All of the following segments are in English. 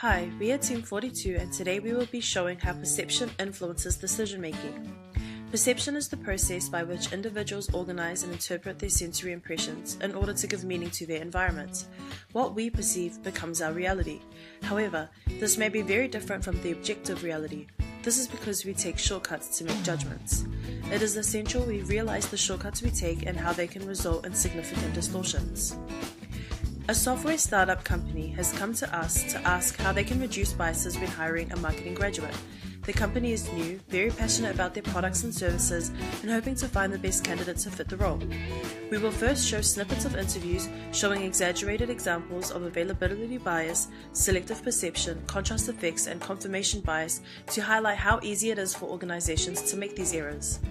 Hi, we are Team 42 and today we will be showing how perception influences decision making. Perception is the process by which individuals organize and interpret their sensory impressions in order to give meaning to their environment. What we perceive becomes our reality. However, this may be very different from the objective reality. This is because we take shortcuts to make judgments. It is essential we realize the shortcuts we take and how they can result in significant distortions. A software startup company has come to us to ask how they can reduce biases when hiring a marketing graduate. The company is new, very passionate about their products and services, and hoping to find the best candidate to fit the role. We will first show snippets of interviews showing exaggerated examples of availability bias, selective perception, contrast effects, and confirmation bias to highlight how easy it is for organizations to make these errors.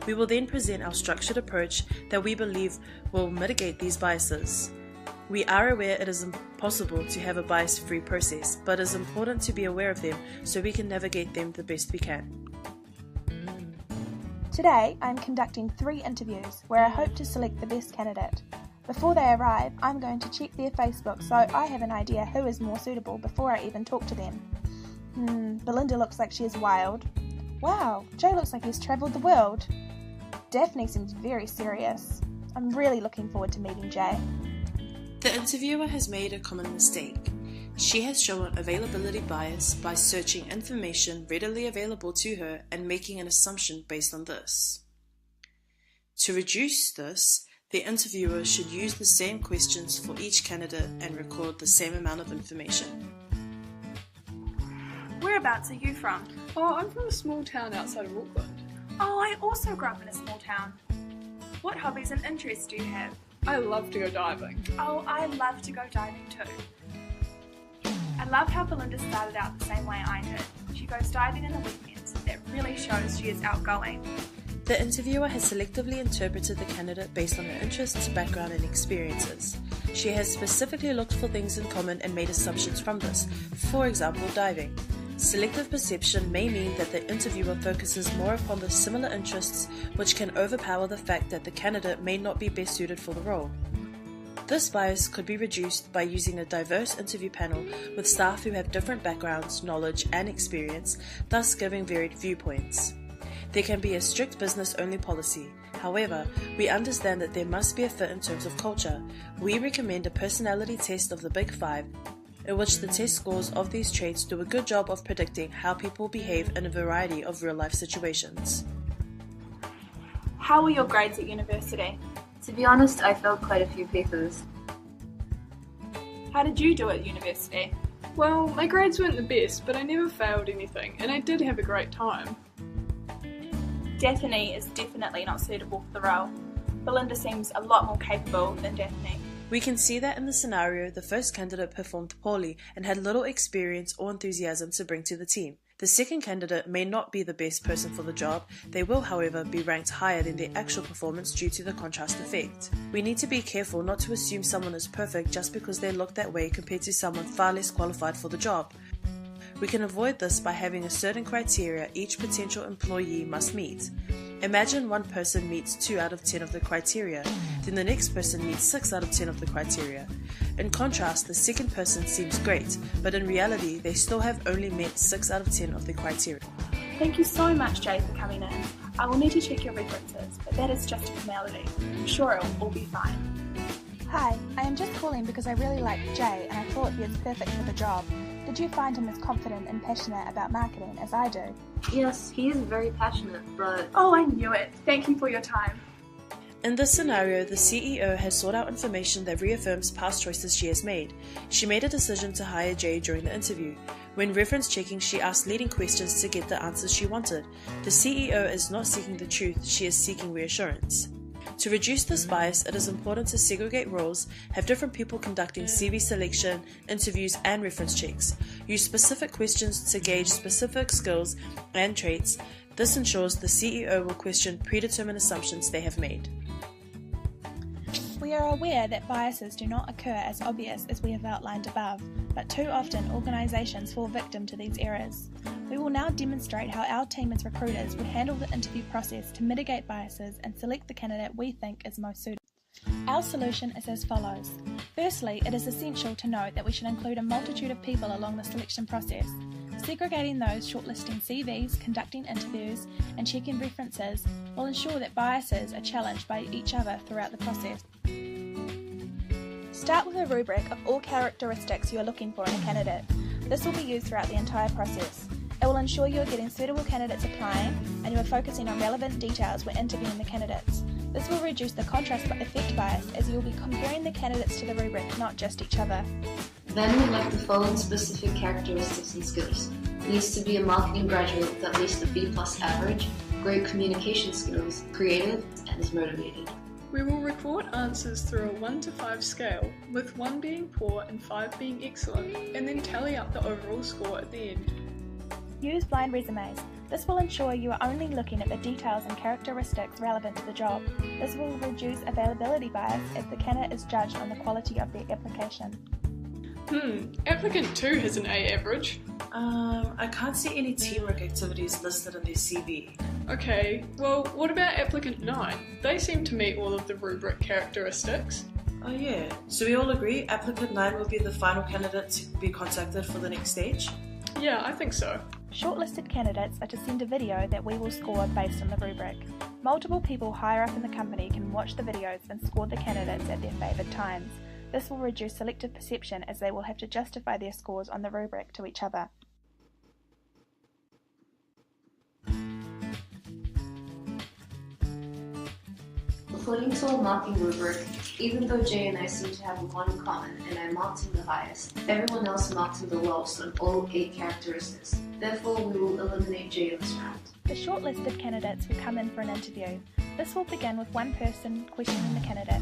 We will then present our structured approach that we believe will mitigate these biases. We are aware it is impossible to have a bias-free process, but it is important to be aware of them so we can navigate them the best we can. Today, I'm conducting 3 interviews where I hope to select the best candidate. Before they arrive, I'm going to check their Facebook so I have an idea who is more suitable before I even talk to them. Belinda looks like she is wild. Wow, Jay looks like he's travelled the world. Daphne seems very serious. I'm really looking forward to meeting Jay. The interviewer has made a common mistake. She has shown availability bias by searching information readily available to her and making an assumption based on this. To reduce this, the interviewer should use the same questions for each candidate and record the same amount of information. Whereabouts are you from? Oh, I'm from a small town outside of Auckland. Oh, I also grew up in a small town. What hobbies and interests do you have? I love to go diving. Oh, I love to go diving too. I love how Belinda started out the same way I did. She goes diving in the weekends. That really shows she is outgoing. The interviewer has selectively interpreted the candidate based on her interests, background, and experiences. She has specifically looked for things in common and made assumptions from this, for example, diving. Selective perception may mean that the interviewer focuses more upon the similar interests, which can overpower the fact that the candidate may not be best suited for the role. This bias could be reduced by using a diverse interview panel with staff who have different backgrounds, knowledge, and experience, thus giving varied viewpoints. There can be a strict business-only policy. However, we understand that there must be a fit in terms of culture. We recommend a personality test of the Big Five, in which the test scores of these traits do a good job of predicting how people behave in a variety of real-life situations. How were your grades at university? To be honest, I failed quite a few papers. How did you do at university? Well, my grades weren't the best, but I never failed anything, and I did have a great time. Daphne is definitely not suitable for the role. Belinda seems a lot more capable than Daphne. We can see that in the scenario, the first candidate performed poorly and had little experience or enthusiasm to bring to the team. The second candidate may not be the best person for the job. They will, however, be ranked higher than their actual performance due to the contrast effect. We need to be careful not to assume someone is perfect just because they look that way compared to someone far less qualified for the job. We can avoid this by having a certain criteria each potential employee must meet. Imagine one person meets 2 out of 10 of the criteria, then the next person meets 6 out of 10 of the criteria. In contrast, the second person seems great, but in reality they still have only met 6 out of 10 of the criteria. Thank you so much, Jay, for coming in. I will need to check your references, but that is just a formality. I'm sure it will all be fine. Hi, I am just calling because I really like Jay and I thought he is perfect for the job. Did you find him as confident and passionate about marketing as I do? Yes, he is very passionate, but... Oh, I knew it. Thank you for your time. In this scenario, the CEO has sought out information that reaffirms past choices she has made. She made a decision to hire Jay during the interview. When reference checking, she asked leading questions to get the answers she wanted. The CEO is not seeking the truth, she is seeking reassurance. To reduce this bias, it is important to segregate roles, have different people conducting CV selection, interviews, and reference checks. Use specific questions to gauge specific skills and traits. This ensures the CEO will question predetermined assumptions they have made. We are aware that biases do not occur as obvious as we have outlined above, but too often organisations fall victim to these errors. We will now demonstrate how our team as recruiters would handle the interview process to mitigate biases and select the candidate we think is most suitable. Our solution is as follows. Firstly, it is essential to note that we should include a multitude of people along the selection process. Segregating those shortlisting CVs, conducting interviews, and checking references will ensure that biases are challenged by each other throughout the process. Start with a rubric of all characteristics you are looking for in a candidate. This will be used throughout the entire process. It will ensure you are getting suitable candidates applying and you are focusing on relevant details when interviewing the candidates. This will reduce the contrast effect bias as you will be comparing the candidates to the rubric, not just each other. Then we'd like the following specific characteristics and skills. Needs to be a marketing graduate with at least a B+ average, great communication skills, creative, and is motivated. We will record answers through a 1 to 5 scale, with 1 being poor and 5 being excellent, and then tally up the overall score at the end. Use blind resumes. This will ensure you are only looking at the details and characteristics relevant to the job. This will reduce availability bias as the candidate is judged on the quality of their application. Applicant 2 has an A average. I can't see any teamwork activities listed in their CV. Okay, well, what about applicant 9? They seem to meet all of the rubric characteristics. Oh yeah, so we all agree applicant 9 will be the final candidate to be contacted for the next stage? Yeah, I think so. Shortlisted candidates are to send a video that we will score based on the rubric. Multiple people higher up in the company can watch the videos and score the candidates at their favoured times. This will reduce selective perception as they will have to justify their scores on the rubric to each other. According to our marking rubric, even though Jay and I seem to have one in common and I marked him the highest, everyone else marked him the lowest on all 8 characteristics. Therefore, we will eliminate Jay in this round. The shortlisted candidates will come in for an interview. This will begin with one person questioning the candidate.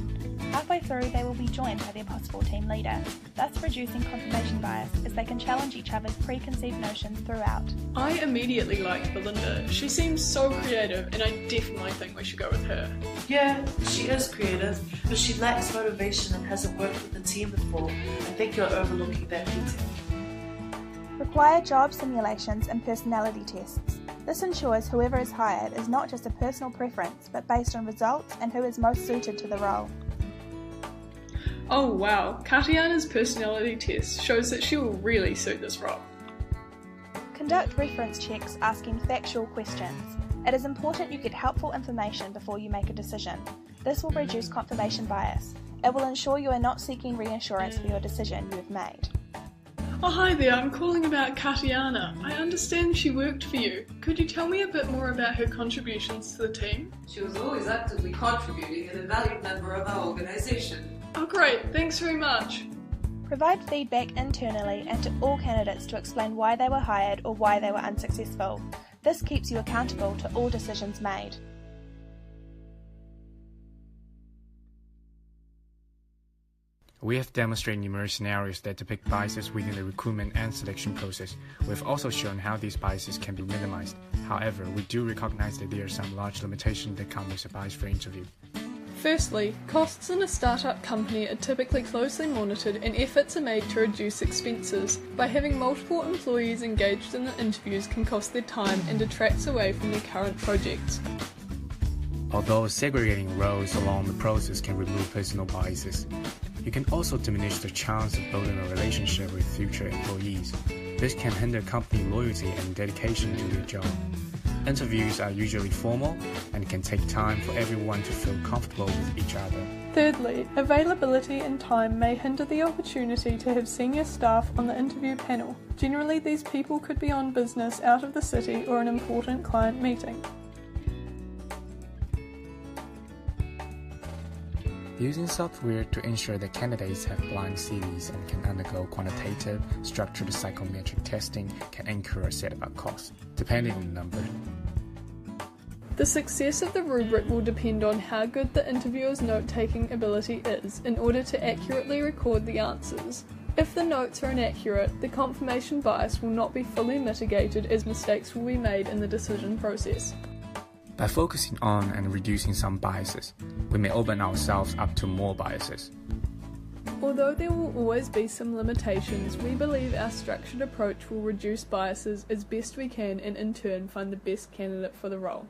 Halfway through, they will be joined by their possible team leader, thus reducing confirmation bias as they can challenge each other's preconceived notions throughout. I immediately liked Belinda. She seems so creative and I definitely think we should go with her. Yeah, she is creative, but she lacks motivation and hasn't worked with the team before. I think you're overlooking that detail. Require job simulations and personality tests. This ensures whoever is hired is not just a personal preference, but based on results and who is most suited to the role. Oh wow, Katiana's personality test shows that she will really suit this role. Conduct reference checks asking factual questions. It is important you get helpful information before you make a decision. This will reduce confirmation bias. It will ensure you are not seeking reassurance for your decision you have made. Oh hi there, I'm calling about Katiana. I understand she worked for you. Could you tell me a bit more about her contributions to the team? She was always actively contributing and a valued member of our organisation. Oh great, thanks very much. Provide feedback internally and to all candidates to explain why they were hired or why they were unsuccessful. This keeps you accountable to all decisions made. We have demonstrated numerous scenarios that depict biases within the recruitment and selection process. We've also shown how these biases can be minimized. However, we do recognize that there are some large limitations that come with a bias-free interview. Firstly, costs in a startup company are typically closely monitored and efforts are made to reduce expenses. By having multiple employees engaged in the interviews can cost their time and detracts away from their current projects. Although segregating roles along the process can remove personal biases, you can also diminish the chance of building a relationship with future employees. This can hinder company loyalty and dedication to their job. Interviews are usually formal and can take time for everyone to feel comfortable with each other. Thirdly, availability and time may hinder the opportunity to have senior staff on the interview panel. Generally, these people could be on business out of the city or an important client meeting. Using software to ensure that candidates have blind CVs and can undergo quantitative, structured psychometric testing can incur a set of costs, depending on the number. The success of the rubric will depend on how good the interviewer's note-taking ability is in order to accurately record the answers. If the notes are inaccurate, the confirmation bias will not be fully mitigated as mistakes will be made in the decision process. By focusing on and reducing some biases, we may open ourselves up to more biases. Although there will always be some limitations, we believe our structured approach will reduce biases as best we can and in turn find the best candidate for the role.